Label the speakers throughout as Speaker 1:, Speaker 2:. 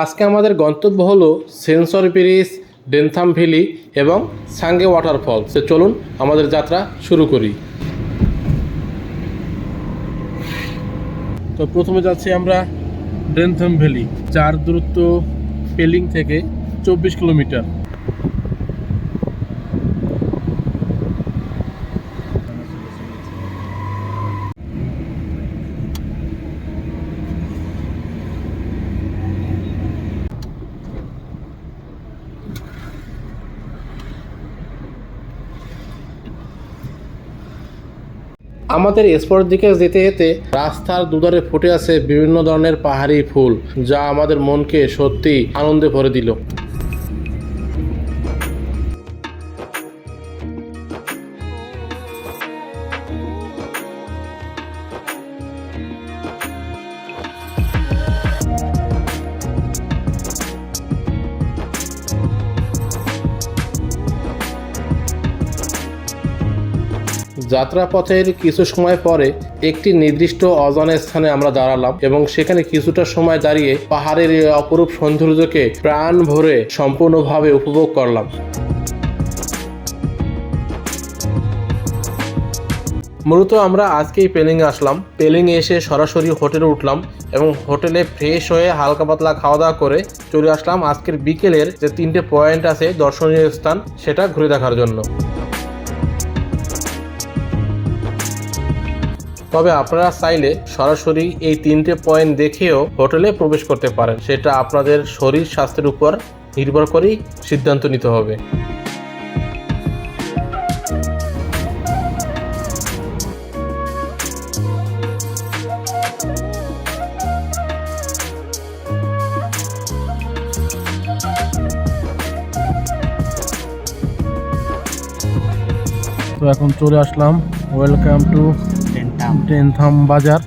Speaker 1: আজকে আমাদের গন্তব্য হলো সেন্সর ব্রিজ, ডেনথাম ভ্যালি এবং সাঙ্গে ওয়াটারফল। তো চলুন আমাদের যাত্রা শুরু করি। তো প্রথমে যাচ্ছি আমরা ডেনথাম ভ্যালি, যার দূরত্ব পেলিং থেকে 24 কিলোমিটার। আমাদের স্পোর্ট দিকে যেতে যেতে রাস্তার দুধারে ফুটে আছে বিভিন্ন ধরনের পাহাড়ি ফুল, যা আমাদের মনকে সত্যি আনন্দে ভরে দিল। যাত্রাপথের কিছু সময় পরে একটি নির্দিষ্ট অজানা স্থানে আমরা দাঁড়ালাম এবং সেখানে কিছুটা সময় দাঁড়িয়ে পাহাড়ের এই অপরূপ সৌন্দর্যকে প্রাণ ভরে সম্পূর্ণভাবে উপভোগ করলাম। মূলত আমরা আজকেই পেলিংয়ে আসলাম। পেলিংয়ে এসে সরাসরি হোটেলে উঠলাম এবং হোটেলে ফ্রেশ হয়ে হালকা পাতলা খাওয়া দাওয়া করে চলে আসলাম আজকের বিকেলের যে 3টে পয়েন্ট আছে দর্শনীয় স্থান, সেটা ঘুরে দেখার জন্য। তবে আপনারা চাইলে সরাসরি এই 3টে পয়েন্ট দেখেও হোটেলে প্রবেশ করতে পারেন, সেটা আপনাদের শরীর স্বাস্থ্যের উপর নির্ভর করেই সিদ্ধান্ত নিতে হবে। তো এখন চলে আসলাম, ওয়েলকাম টু ডেনথাম বাজার।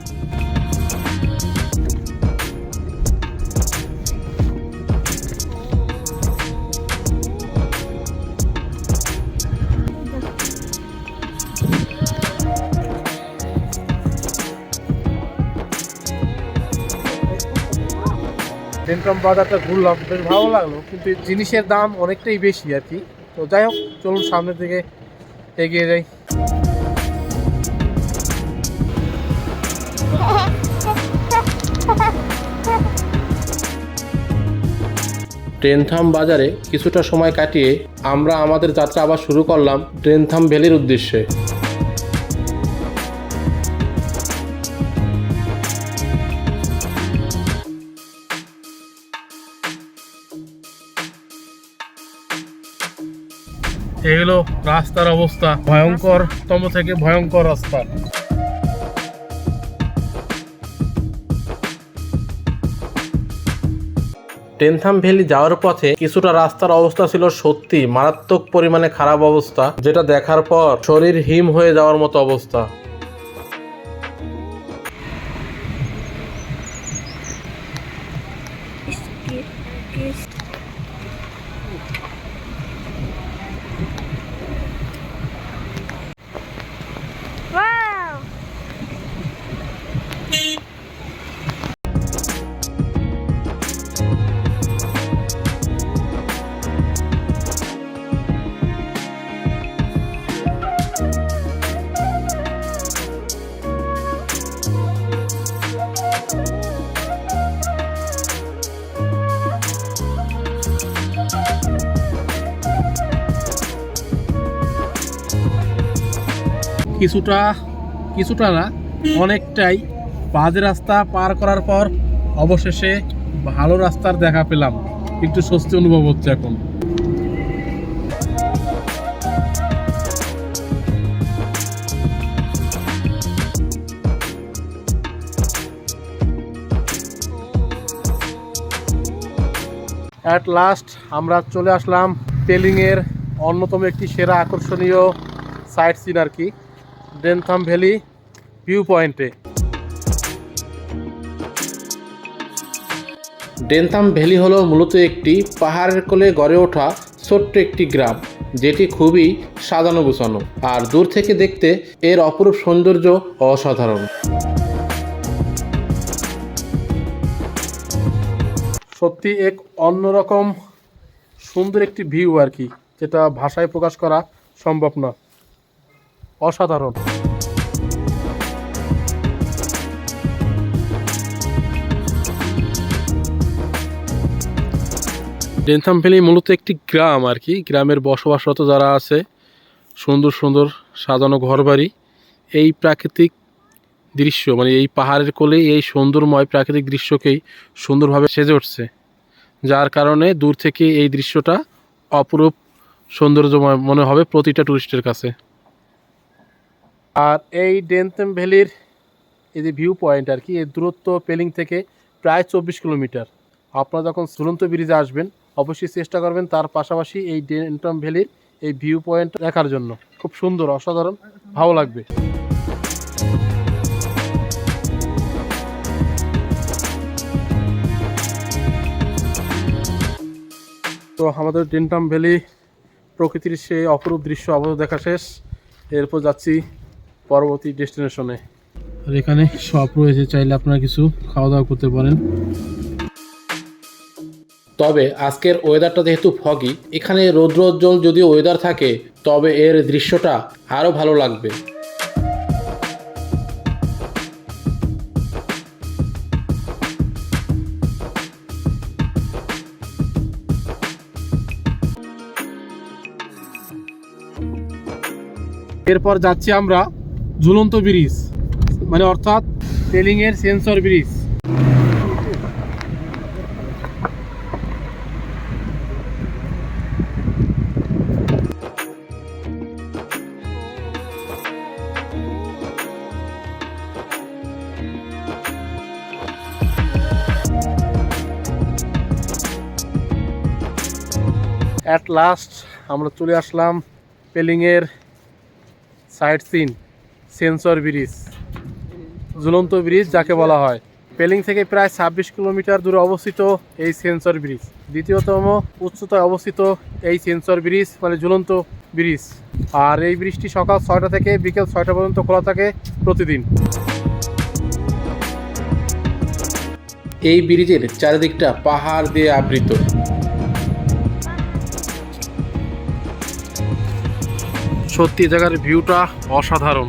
Speaker 1: ডেনথাম বাজারটা ঘুরলাম, বেশ ভালো লাগলো, কিন্তু জিনিসের দাম অনেকটাই বেশি আর কি। তো যাই হোক, চলুন সামনের দিকে এগিয়ে যাই। ডেনথাম বাজারে কিছুটা সময় কাটিয়ে আমরা আমাদের যাত্রা আবার শুরু করলাম ডেনথাম ভ্যালির উদ্দেশ্যে। এগুলো রাস্তার অবস্থা, ভয়ঙ্করতম থেকে ভয়ঙ্কর রাস্তা। ডেনথাম ভ্যালি যাওয়ার পথে কিছুটা রাস্তার অবস্থা ছিল সত্যি মারাত্মক পরিমাণে খারাপ অবস্থা, যেটা দেখার পর শরীর হিম হয়ে যাওয়ার মতো অবস্থা। কিছুটা না, অনেকটাই বাজে রাস্তা পার করার পর অবশেষে ভালো রাস্তার দেখা পেলাম, একটু স্বস্তি অনুভব হচ্ছে এখন। অ্যাট লাস্ট আমরা চলে আসলাম পেলিংয়ের অন্যতম একটি সেরা আকর্ষণীয় সাইট সিন আর কি, ডেনথাম ভ্যালি ভিউ পয়েন্টে। ডেনথাম ভ্যালি হলো মূলত একটি পাহাড়ের কোলে গড়ে ওঠা ছোট্ট একটি গ্রাম, যেটি খুবই সাজানো গোছানো, আর দূর থেকে দেখতে এর অপরূপ সৌন্দর্য অসাধারণ। সত্যি এক অন্যরকম সুন্দর একটি ভিউ আর কি, যেটা ভাষায় প্রকাশ করা সম্ভব না। অসাধারণ। ডেনথাম ভ্যালি মূলত একটি গ্রাম আর কি, গ্রামের বসবাসরত যারা আছে, সুন্দর সুন্দর সাজানো ঘরবাড়ি, এই প্রাকৃতিক দৃশ্য মানে এই পাহাড়ের কোলে এই সুন্দরময় প্রাকৃতিক দৃশ্যকেই সুন্দরভাবে সেজে উঠছে, যার কারণে দূর থেকে এই দৃশ্যটা অপরূপ সৌন্দর্যময় মনে হবে প্রতিটা টুরিস্টের কাছে। আর এই ডেনথাম ভ্যালির এই যে ভিউ পয়েন্ট আর কি, এর দূরত্ব পেলিং থেকে প্রায় 24 কিলোমিটার। আপনারা যখন ঝুলন্ত ব্রিজে আসবেন অবশ্যই চেষ্টা করবেন তার পাশাপাশি এই ডেনথাম ভ্যালির এই ভিউ পয়েন্ট দেখার জন্য। খুব সুন্দর, অসাধারণ, ভালো লাগবে। তো আমাদের ডেনথাম ভ্যালি প্রকৃতির সেই অপরূপ দৃশ্য আপাতত দেখা শেষ। এরপর যাচ্ছি পরবর্তী ডেস্টিনেশনে। আর এখানে শপ রয়েছে, চাইলে আপনারা কিছু খাওয়া দাওয়া করতে পারেন। তবে আজকের ওয়েদারটা যেহেতু ফগি, এখানে রৌদ্রোজ্জ্বল যদি ওয়েদার থাকে তবে এর দৃশ্যটা আরও ভালো লাগবে। এরপর যাচ্ছি আমরা ঝুলন্ত ব্রিজ, মানে অর্থাৎ পেলিংয়ের সেন্সর ব্রিজ। অ্যাট লাস্ট আমরা চলে আসলাম পেলিংয়ের সাইট সিন সেন্সর ব্রিজ, ঝুলন্ত ব্রিজ যাকে বলা হয়। পেলিং থেকে প্রায় 26 কিলোমিটার দূরে অবস্থিত এই সেন্সর ব্রিজ, দ্বিতীয়তম উচ্চতায় অবস্থিত এই সেন্সর ব্রিজ মানে ঝুলন্ত ব্রিজ। আর এই ব্রিজটি সকাল 6টা থেকে বিকেল 6টা পর্যন্ত খোলা থাকে প্রতিদিন। এই ব্রিজের চারিদিকটা পাহাড় দিয়ে আবৃত। সত্যি জায়গার ভিউটা অসাধারণ।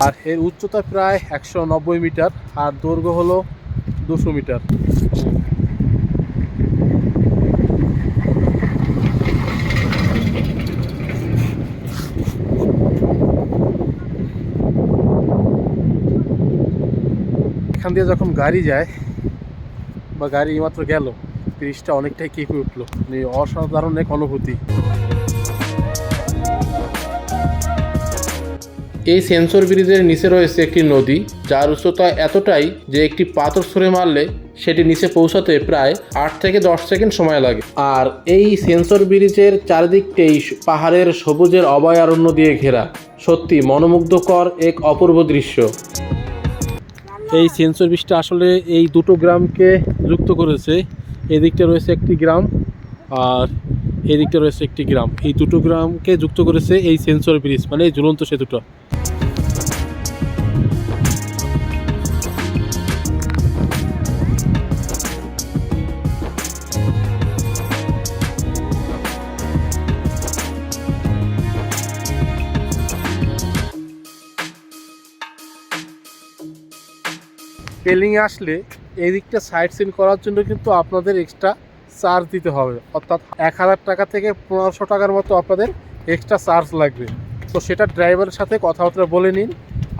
Speaker 1: আর এর উচ্চতা প্রায় 190 মিটার আর দৈর্ঘ্য হলো 200 মিটার। এখান দিয়ে যখন গাড়ি যায় বা গাড়ি মাত্র গেল, ব্রিজটা অনেকটাই কেঁপে উঠলো, মানে অসাধারণ এক অনুভূতি। এই সেন্সর ব্রিজের নিচে রয়েছে একটি নদী, যার উচ্চতা এতটাই যে একটি পাথর ছুঁড়ে মারলে সেটি নিচে পৌঁছাতে প্রায় 8 থেকে 10 সেকেন্ড সময় লাগে। আর এই সেন্সর ব্রিজের চারদিকটাই পাহাড়ের সবুজের অভয়ারণ্য দিয়ে ঘেরা, সত্যি মনোমুগ্ধকর এক অপূর্ব দৃশ্য। এই সেন্সর ব্রিজটা আসলে এই দুটো গ্রামকে যুক্ত করেছে। এদিকটা রয়েছে একটি গ্রাম আর এদিকটা রয়েছে একটি গ্রাম, এই দুটো গ্রামকে যুক্ত করেছে এই সেন্সর ব্রিজ মানে এই ঝুলন্ত সেতুটা। পেলিংয়ে আসলে এই দিকটা সাইট সিন করার জন্য কিন্তু আপনাদের এক্সট্রা চার্জ দিতে হবে, অর্থাৎ 1000 টাকা থেকে 1500 টাকার মতো আপনাদের এক্সট্রা চার্জ লাগবে। তো সেটা ড্রাইভারের সাথে কথাবার্তা বলে নিন।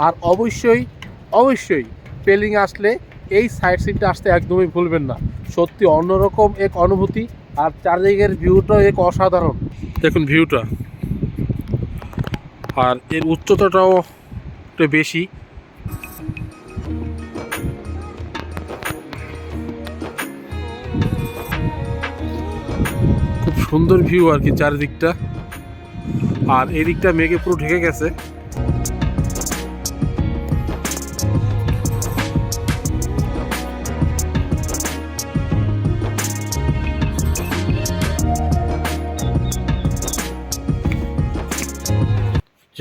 Speaker 1: আর অবশ্যই অবশ্যই পেলিংয়ে আসলে এই সাইট সিনটা আসতে একদমই ভুলবেন না, সত্যি অন্যরকম এক অনুভূতি। আর চারদিকের ভিউটাও এক অসাধারণ, দেখুন ভিউটা। আর এর উচ্চতাটাও একটু বেশি। খুব সুন্দর ভিউ আর কি চারিদিকটা। আর এই দিকটা মেঘে পুরো ঢেকে গেছে।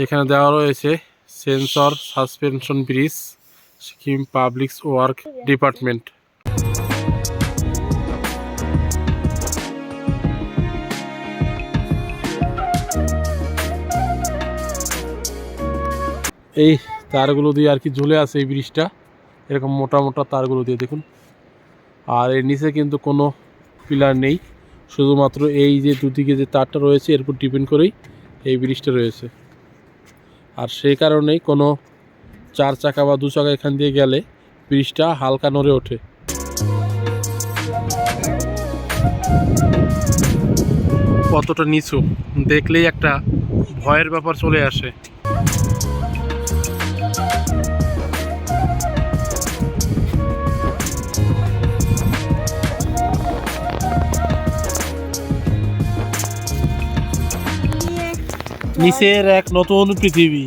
Speaker 1: এখানে দেওয়া রয়েছে sensor suspension bridge, Sikkim public work department. এই তারগুলো দিয়ে আর কি ঝুলে আছে এই ব্রিজটা, এরকম মোটা মোটা তারগুলো দিয়ে দেখুন। আর এর নিচে কিন্তু কোনো পিলার নেই, শুধুমাত্র এই যে দুদিকে যে তারটা রয়েছে এর উপর ডিপেন্ড করেই এই ব্রিজটা রয়েছে। আর সেই কারণেই কোনো 4 চাকা বা 2 চাকা এখান দিয়ে গেলে ব্রিজটা হালকা নড়ে ওঠে। কতটা নিচু দেখলেই একটা ভয়ের ব্যাপার চলে আসে। নিচের এক নতুন পৃথিবী।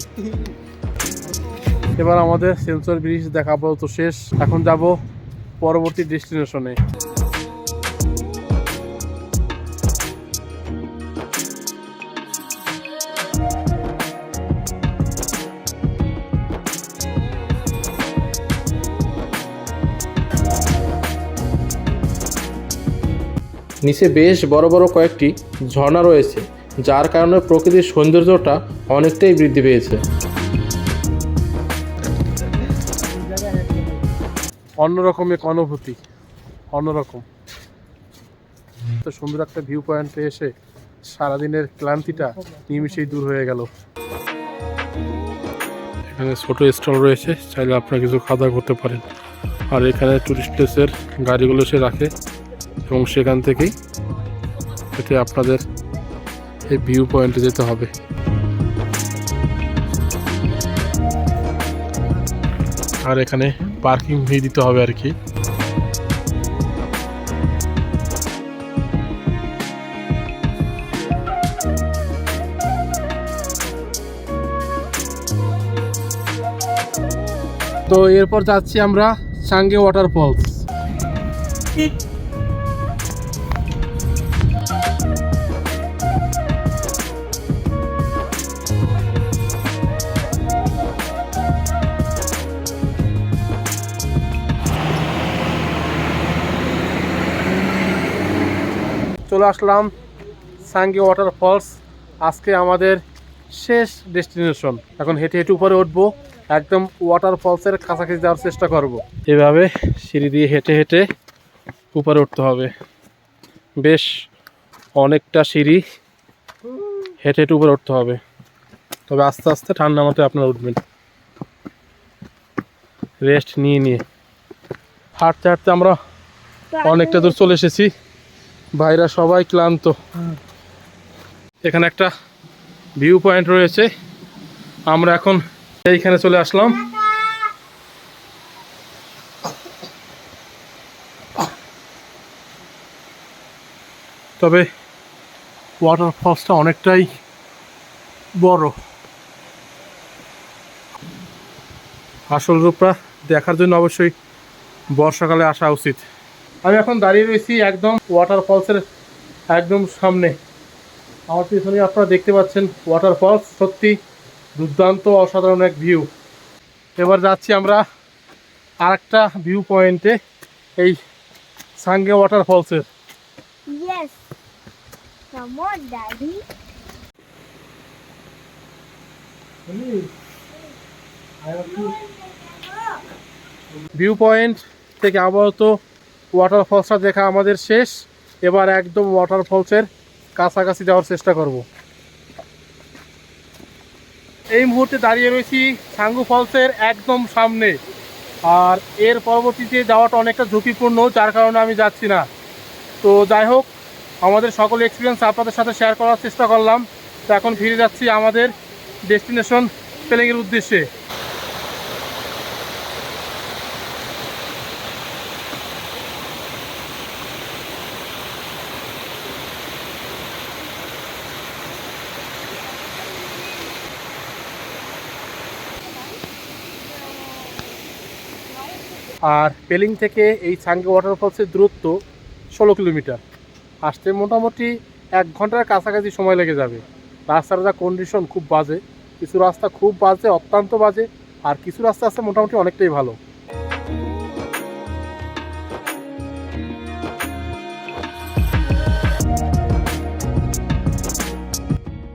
Speaker 1: এবার আমাদের সেন্সর ব্রিজ দেখা আপাতত শেষ, এখন যাব পরবর্তী ডেস্টিনেশনে। নিচে বেশ বড় বড় কয়েকটি ঝর্ণা রয়েছে, যার কারণে প্রকৃতির সৌন্দর্যটা অনেকটাই বৃদ্ধি পেয়েছে। অন্যরকম এক অনুভূতি, অন্যরকম। তো সুন্দর একটা ভিউ পয়েন্টে এসে সারাদিনের ক্লান্তিটা নিমিশেই দূর হয়ে গেল। এখানে ছোট স্টল রয়েছে, চাইলে আপনারা কিছু খাওয়া দাওয়া করতে পারেন। আর এখানে টুরিস্ট প্লেসের গাড়িগুলো এসে রাখে এবং সেখান থেকেই এতে আপনাদের এই ভিউ পয়েন্টে যেতে হবে। আর এখানে পার্কিং ফি দিতে হবে আর কি। তো এরপর যাচ্ছি আমরা সাঙ্গে ওয়াটারফলস। চলে আসলাম সাঙ্গে ওয়াটারফলস, আজকে আমাদের শেষ ডেস্টিনেশন। এখন হেঁটে হেঁটে উপরে উঠবো, একদম ওয়াটারফলসের কাছাকাছি যাওয়ার চেষ্টা করব। এভাবে সিঁড়ি দিয়ে হেঁটে হেঁটে উপরে উঠতে হবে, বেশ অনেকটা সিঁড়ি হেঁটে হেঁটে উপরে উঠতে হবে, তবে আস্তে আস্তে ঠান্ডা মতো আপনারা উঠবেন, রেস্ট নিয়ে নিয়ে। হাঁটতে হাঁটতে আমরা অনেকটা দূর চলে এসেছি, ভাইরা সবাই ক্লান্ত। এখানে একটা ভিউ পয়েন্ট রয়েছে, আমরা এখন এইখানে চলে আসলাম। তবে ওয়াটারফলসটা অনেকটাই বড়, আসল রূপটা দেখার জন্য অবশ্যই বর্ষাকালে আসা উচিত। আমি এখন দাঁড়িয়ে রয়েছি একদম ওয়াটারফলসের একদম সামনে। আমার পিছনে আপনারা দেখতে পাচ্ছেন ওয়াটারফলস, সত্যি দুর্দান্ত অসাধারণ এক ভিউ। এবার যাচ্ছি আমরা আরেকটা ভিউ পয়েন্টে, এই সাঙ্গে ওয়াটারফলসের।
Speaker 2: Yes. Come on, Daddy.
Speaker 1: View point থেকে আপাতত ওয়াটারফলসটা দেখা আমাদের শেষ। এবার একদম ওয়াটারফলসের কাছাকাছি যাওয়ার চেষ্টা করব। এই মুহূর্তে দাঁড়িয়ে রয়েছি সাঙ্গু ফলসের একদম সামনে, আর এর পরবর্তীতে যাওয়াটা অনেকটা ঝুঁকিপূর্ণ, যার কারণে আমি যাচ্ছি না। তো যাই হোক, আমাদের সকল এক্সপিরিয়েন্স আপনাদের সাথে শেয়ার করার চেষ্টা করলাম। তো এখন ফিরে যাচ্ছি আমাদের ডেস্টিনেশন পেলিংয়ের উদ্দেশ্যে। আর পেলিং থেকে এই সাঙ্গে ওয়াটারফলসের দূরত্ব 16 কিলোমিটার। আসতে মোটামুটি 1 ঘন্টার কাছাকাছি সময় লেগে যাবে। রাস্তার যা কন্ডিশন খুব বাজে, কিছু রাস্তা খুব বাজে, অত্যন্ত বাজে, আর কিছু রাস্তা আছে মোটামুটি অনেকটাই ভালো।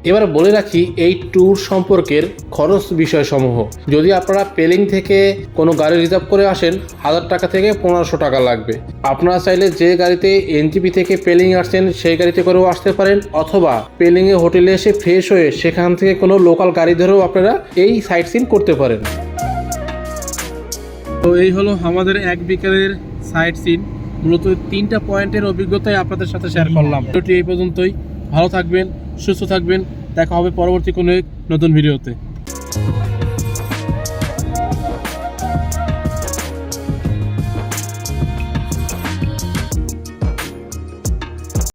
Speaker 1: এবার বলে রাখি এই ট্যুর সম্পর্কের খরচ বিষয়সমূহ। যদি আপনারা পেলিং থেকে কোনো গাড়ি রিজার্ভ করে আসেন 1000 টাকা থেকে 1500 টাকা লাগবে। আপনারা চাইলে যে গাড়িতে এনজিপি থেকে পেলিং আসছেন সেই গাড়িতে করেও আসতে পারেন, অথবা পেলিংয়ে হোটেলে এসে ফ্রেশ হয়ে সেখান থেকে কোনো লোকাল গাড়ি ধরেও আপনারা এই সাইট সিন করতে পারেন। তো এই হলো আমাদের এক বিকেলের সাইট সিন। মূলত 3টা পয়েন্টের অভিজ্ঞতাই আপনাদের সাথে শেয়ার করলাম। ভিডিওটি এই পর্যন্তই। ভালো থাকবেন, সুস্থ থাকবেন, দেখা হবে পরবর্তী কোনো এক নতুন ভিডিওতে।